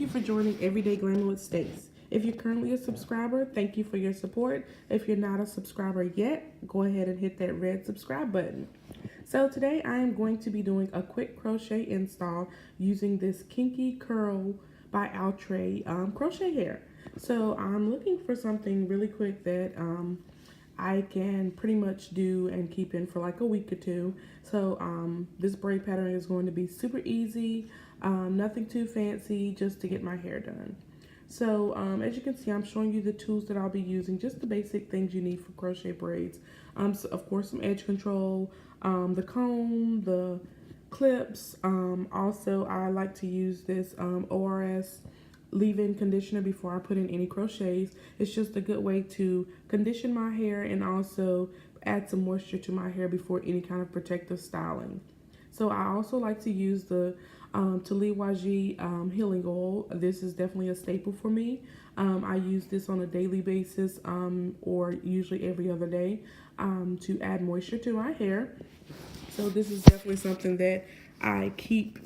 you for joining Everyday Glamour with Stace. If you're currently a subscriber, thank you for your support. If you're not a subscriber yet, go ahead and hit that red subscribe button. So today I am going to be doing a quick crochet install using this Kinky Curl by Outre crochet hair. So I'm looking for something really quick that I can pretty much do and keep in for like a week or two. So this braid pattern is going to be super easy, nothing too fancy, just to get my hair done. So as you can see, I'm showing you the tools that I'll be using, just the basic things you need for crochet braids. So of course, some edge control, the comb, the clips. Also, I like to use this ORS leave-in conditioner before I put in any crochets. It's just a good way to condition my hair and also add some moisture to my hair before any kind of protective styling. So I also like to use the Taliwaji healing oil. This is definitely a staple for me. I use this on a daily basis or usually every other day to add moisture to my hair. So this is definitely something that I keep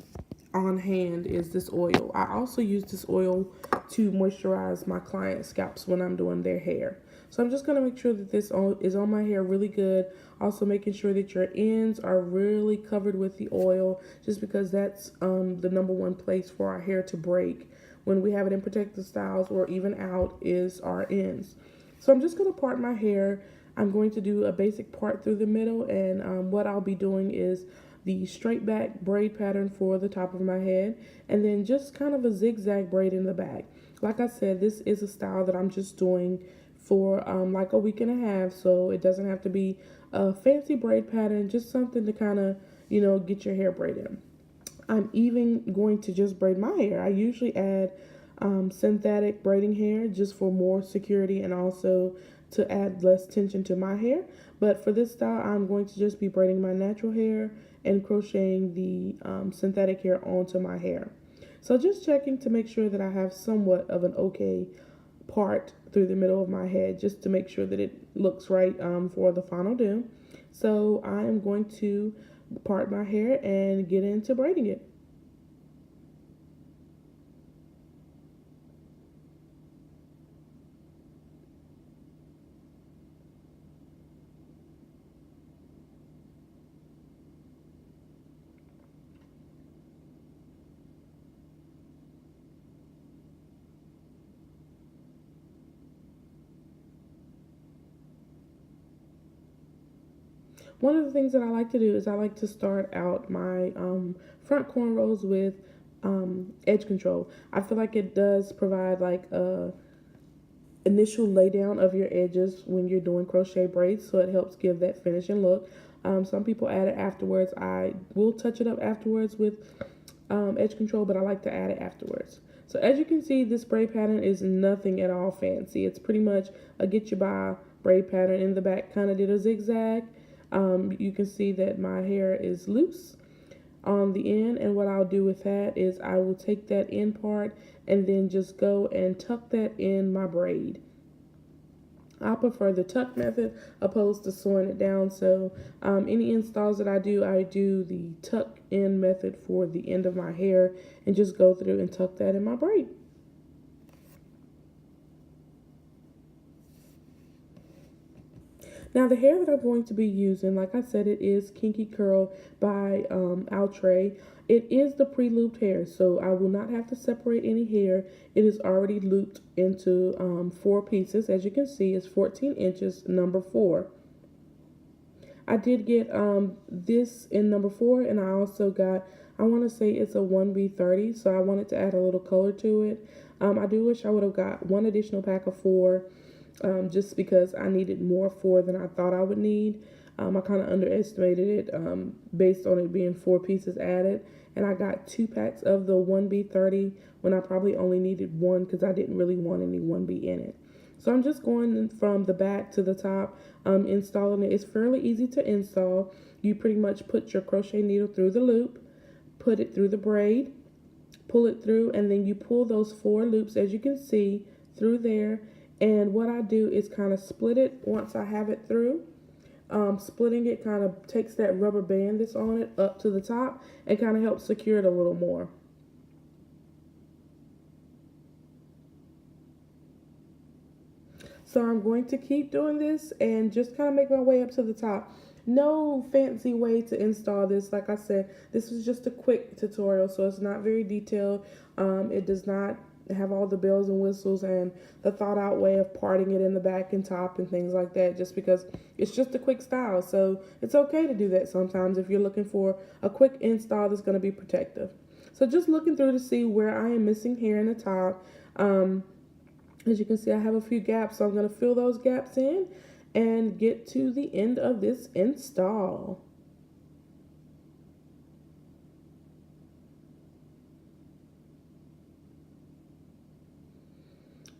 on hand, is this oil. I also use this oil to moisturize my clients' scalps when I'm doing their hair. So I'm just going to make sure that this is on my hair really good. Also making sure that your ends are really covered with the oil, just because that's the number one place for our hair to break when we have it in protective styles or even out is our ends. So I'm just going to part my hair. I'm going to do a basic part through the middle, and what I'll be doing is the straight back braid pattern for the top of my head, and then just kind of a zigzag braid in the back. Like I said, this is a style that I'm just doing for like a week and a half, so it doesn't have to be a fancy braid pattern, just something to kind of, you know, get your hair braided. I'm even going to just braid my hair. I usually add synthetic braiding hair just for more security and also to add less tension to my hair. But for this style, I'm going to just be braiding my natural hair and crocheting the synthetic hair onto my hair. So just checking to make sure that I have somewhat of an okay part through the middle of my head, just to make sure that it looks right for the final do. So I am going to part my hair and get into braiding it. One of the things that I like to do is I like to start out my front cornrows with edge control. I feel like it does provide like a initial laydown of your edges when you're doing crochet braids, so it helps give that finishing look. Some people add it afterwards. I will touch it up afterwards with edge control, but I like to add it afterwards. So as you can see, this braid pattern is nothing at all fancy. It's pretty much a get you by braid pattern. In the back, kind of did a zigzag. You can see that my hair is loose on the end, and what I'll do with that is I will take that end part and then just go and tuck that in my braid. I prefer the tuck method opposed to sewing it down. So any installs that I do the tuck in method for the end of my hair and just go through and tuck that in my braid. Now the hair that I'm going to be using, like I said, it is Kinky Curl by Outre. It is the pre-looped hair, so I will not have to separate any hair. It is already looped into 4 pieces. As you can see, it's 14 inches, number 4. I did get this in number 4, and I also got, I want to say it's a 1B30, so I wanted to add a little color to it. I do wish I would have got one additional pack of 4. Just because I needed more 4 than I thought I would need. I kind of underestimated it based on it being 4 pieces added. And I got 2 packs of the 1B30 when I probably only needed 1 because I didn't really want any 1B in it. So I'm just going from the back to the top, installing it. It's fairly easy to install. You pretty much put your crochet needle through the loop, put it through the braid, pull it through, and then you pull those 4 loops, as you can see, through there. And what I do is kind of split it once I have it through. Splitting it kind of takes that rubber band that's on it up to the top and kind of helps secure it a little more. So I'm going to keep doing this and just kind of make my way up to the top. No fancy way to install this. Like I said, this is just a quick tutorial, so it's not very detailed. It does not have all the bells and whistles and the thought out way of parting it in the back and top and things like that, just because it's just a quick style. So it's okay to do that sometimes if you're looking for a quick install that's going to be protective. So just looking through to see where I am missing hair in the top. As you can see, I have a few gaps, so I'm going to fill those gaps in and get to the end of this install.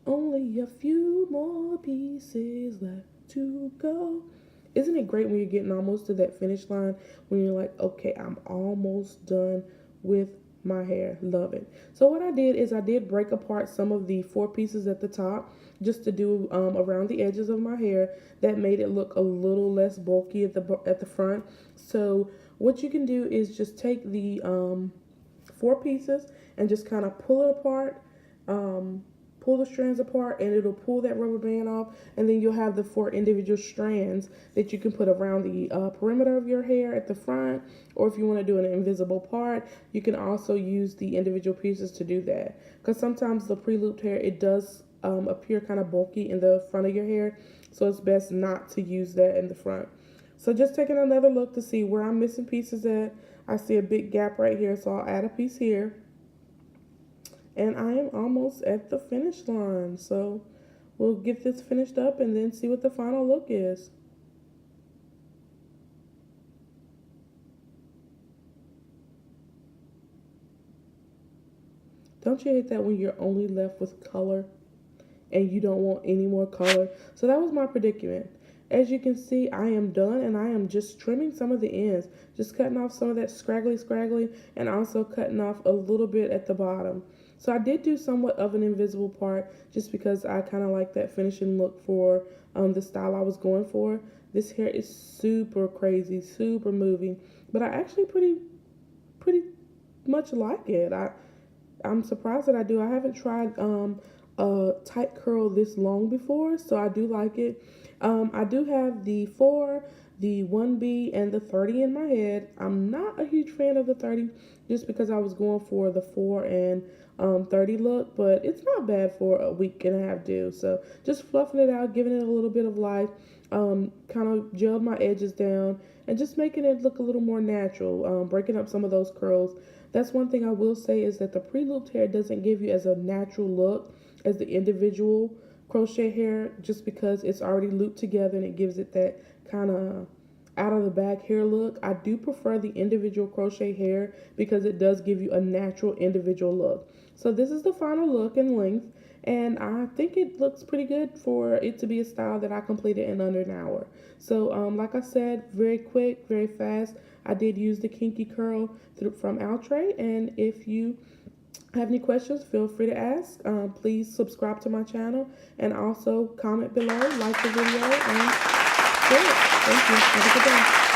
Only a few more pieces left to go. Isn't it great when you're getting almost to that finish line, when you're like, okay, I'm almost done with my hair? Love it. So what I did is I did break apart some of the 4 pieces at the top just to do around the edges of my hair. That made it look a little less bulky at the front. So what you can do is just take the 4 pieces and just kind of pull it apart, pull the strands apart, and it'll pull that rubber band off, and then you'll have the 4 individual strands that you can put around the perimeter of your hair at the front, or if you want to do an invisible part, you can also use the individual pieces to do that, because sometimes the pre-looped hair, it does appear kind of bulky in the front of your hair, so it's best not to use that in the front. So just taking another look to see where I'm missing pieces at. I see a big gap right here, so I'll add a piece here. And I am almost at the finish line. So we'll get this finished up and then see what the final look is. Don't you hate that when you're only left with color and you don't want any more color? So that was my predicament. As you can see, I am done, and I am just trimming some of the ends, just cutting off some of that scraggly, and also cutting off a little bit at the bottom. So I did do somewhat of an invisible part just because I kind of like that finishing look for the style I was going for. This hair is super crazy, super moving, but I actually pretty much like it. I'm surprised that I do. I haven't tried a tight curl this long before, so I do like it. I do have the 4, the 1B, and the 30 in my head. I'm not a huge fan of the 30 just because I was going for the 4 and 30 look, but it's not bad for a week and a half do. So just fluffing it out, giving it a little bit of life, kind of gelled my edges down, and just making it look a little more natural, breaking up some of those curls. That's one thing I will say, is that the pre-looped hair doesn't give you as a natural look as the individual crochet hair, just because it's already looped together and it gives it that kind of out of the back hair look. I do prefer the individual crochet hair because it does give you a natural individual look. So this is the final look in length, and I think it looks pretty good for it to be a style that I completed in under an hour. So like I said, very quick, very fast. I did use the kinky curl from Outre, and if you have any questions, feel free to ask. Please subscribe to my channel, and also comment below, like the video, and share it. Thank you. Have a good day.